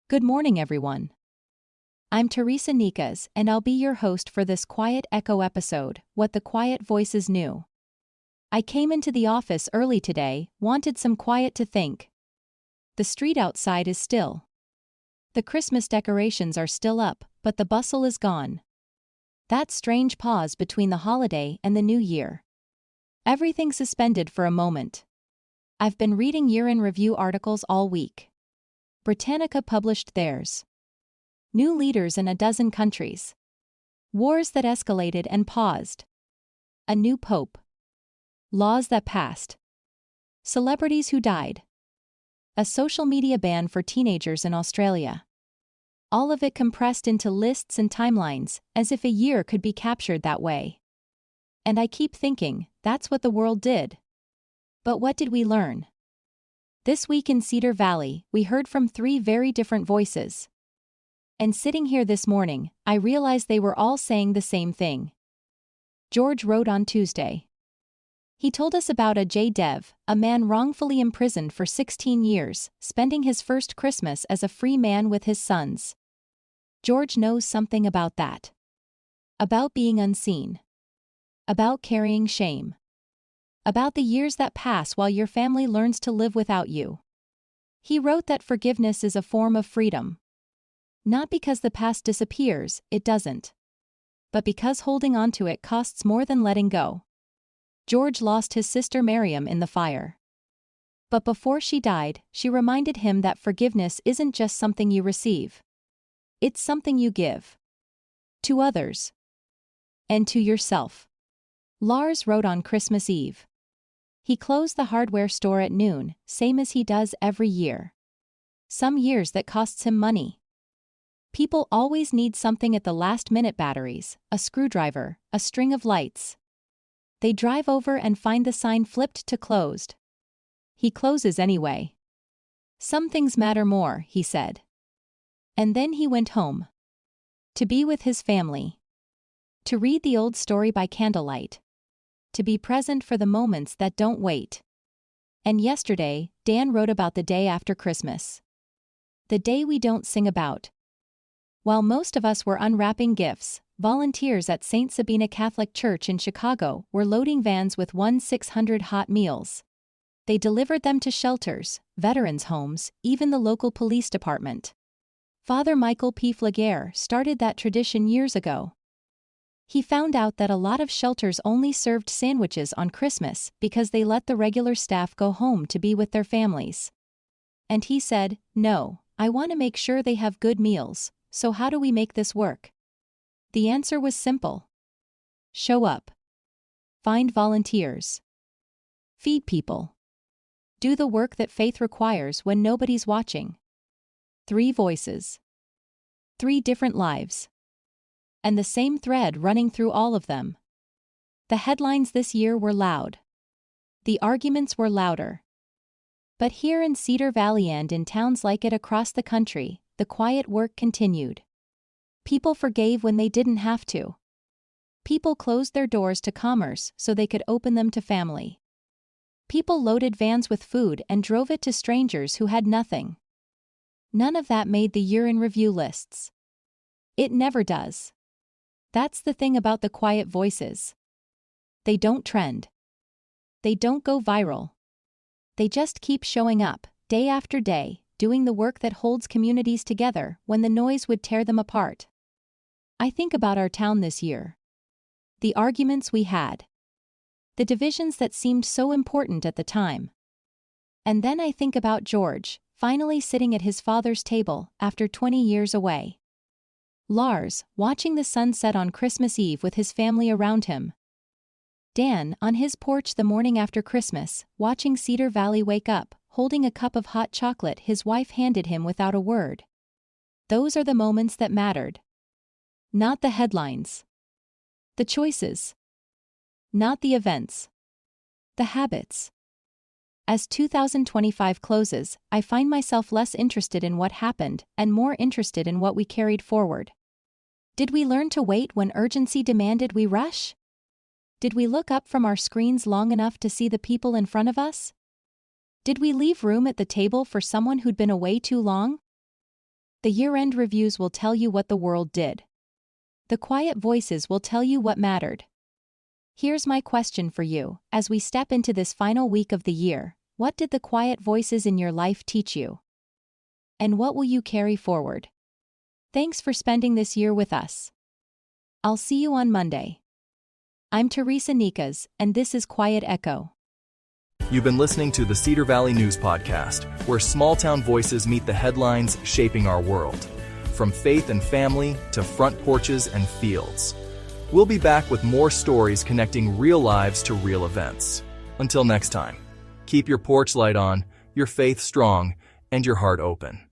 Good morning, everyone. I'm Teresa Nikas, and I'll be your host for this Quiet Echo episode, What the Quiet Voices Knew. I came into the office early today, wanted some quiet to think. The street outside is still. The Christmas decorations are still up, but the bustle is gone. That strange pause between the holiday and the new year. Everything suspended for a moment. I've been reading year-in review articles all week. Britannica published theirs. New leaders in a dozen countries. Wars that escalated and paused. A new pope. Laws that passed. Celebrities who died. A social media ban for teenagers in Australia. All of it compressed into lists and timelines, as if a year could be captured that way. And I keep thinking, that's what the world did. But what did we learn? This week in Cedar Valley, we heard from three very different voices. And sitting here this morning, I realized they were all saying the same thing. George wrote on Tuesday. He told us about a Dev, a man wrongfully imprisoned for 16 years, spending his first Christmas as a free man with his sons. George knows something about that. About being unseen. About carrying shame. About the years that pass while your family learns to live without you. He wrote that forgiveness is a form of freedom. Not because the past disappears, it doesn't. But because holding on to it costs more than letting go. George lost his sister Miriam in the fire. But before she died, she reminded him that forgiveness isn't just something you receive. It's something you give. To others. And to yourself. Lars wrote on Christmas Eve. He closed the hardware store at noon, same as he does every year. Some years that costs him money. People always need something at the last minute: batteries, a screwdriver, a string of lights. They drive over and find the sign flipped to closed. He closes anyway. Some things matter more, he said. And then he went home. To be with his family. To read the old story by candlelight. To be present for the moments that don't wait. And yesterday, Dan wrote about the day after Christmas. The day we don't sing about. While most of us were unwrapping gifts, volunteers at St. Sabina Catholic Church in Chicago were loading vans with 1,600 hot meals. They delivered them to shelters, veterans' homes, even the local police department. Father Michael P. Flaguer started that tradition years ago. He found out that a lot of shelters only served sandwiches on Christmas because they let the regular staff go home to be with their families. And he said, "No, I want to make sure they have good meals, so how do we make this work?" The answer was simple. Show up. Find volunteers. Feed people. Do the work that faith requires when nobody's watching. 3 voices. 3 different lives. And the same thread running through all of them. The headlines this year were loud. The arguments were louder. But here in Cedar Valley and in towns like it across the country, the quiet work continued. People forgave when they didn't have to. People closed their doors to commerce so they could open them to family. People loaded vans with food and drove it to strangers who had nothing. None of that made the year-in review lists. It never does. That's the thing about the quiet voices. They don't trend. They don't go viral. They just keep showing up, day after day, doing the work that holds communities together when the noise would tear them apart. I think about our town this year. The arguments we had. The divisions that seemed so important at the time. And then I think about George, finally sitting at his father's table after 20 years away. Lars, watching the sun set on Christmas Eve with his family around him. Dan, on his porch the morning after Christmas, watching Cedar Valley wake up, holding a cup of hot chocolate his wife handed him without a word. Those are the moments that mattered. Not the headlines. The choices. Not the events. The habits. As 2025 closes, I find myself less interested in what happened and more interested in what we carried forward. Did we learn to wait when urgency demanded we rush? Did we look up from our screens long enough to see the people in front of us? Did we leave room at the table for someone who'd been away too long? The year-end reviews will tell you what the world did. The quiet voices will tell you what mattered. Here's my question for you, as we step into this final week of the year, what did the quiet voices in your life teach you? And what will you carry forward? Thanks for spending this year with us. I'll see you on Monday. I'm Teresa Nikas, and this is Quiet Echo. You've been listening to the Cedar Valley News Podcast, where small-town voices meet the headlines shaping our world. From faith and family to front porches and fields. We'll be back with more stories connecting real lives to real events. Until next time, keep your porch light on, your faith strong, and your heart open.